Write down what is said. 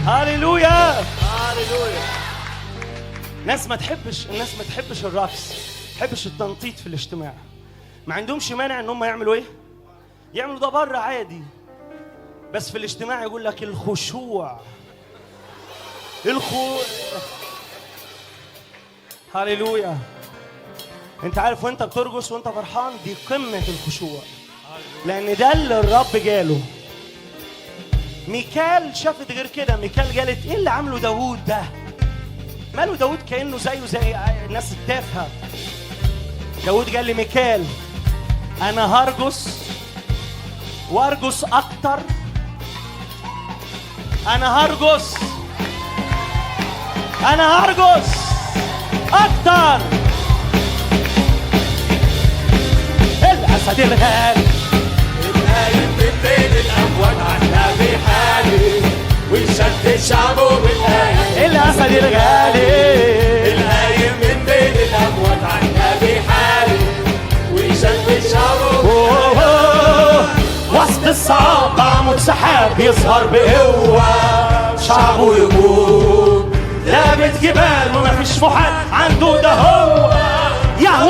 هاليلويا هاليلويا. الناس ما تحبش الرقص، ما تحبش التنطيط في الاجتماع. ما عندهمش مانع ان هم يعملوا ايه؟ يعملوا ده بره عادي، بس في الاجتماع يقول لك الخشوع. هاليلويا. انت عارف وانت بترقص وانت فرحان دي قمة الخشوع، لان ده اللي الرب جاله. ميكال شافت غير كده. ميكال قالت ايه اللي عمله داوود ده؟ ماله داوود كأنه زيه زي الناس التافهة. داوود قال لي ميكال انا هرقص وارقص اكتر، انا هرقص اكتر. الاسد الغالي القايم من بين الاموات عنا بحالي ويشد شعبه بالآية. الاسد الغالي القايم من بين الاموات عنا بحالي ويشد شعبه. وسط الصعاب عمود سحاب يظهر بقوة، شعبه يقوم لابت جبال ومفيش محال عنده، ده هو يهوه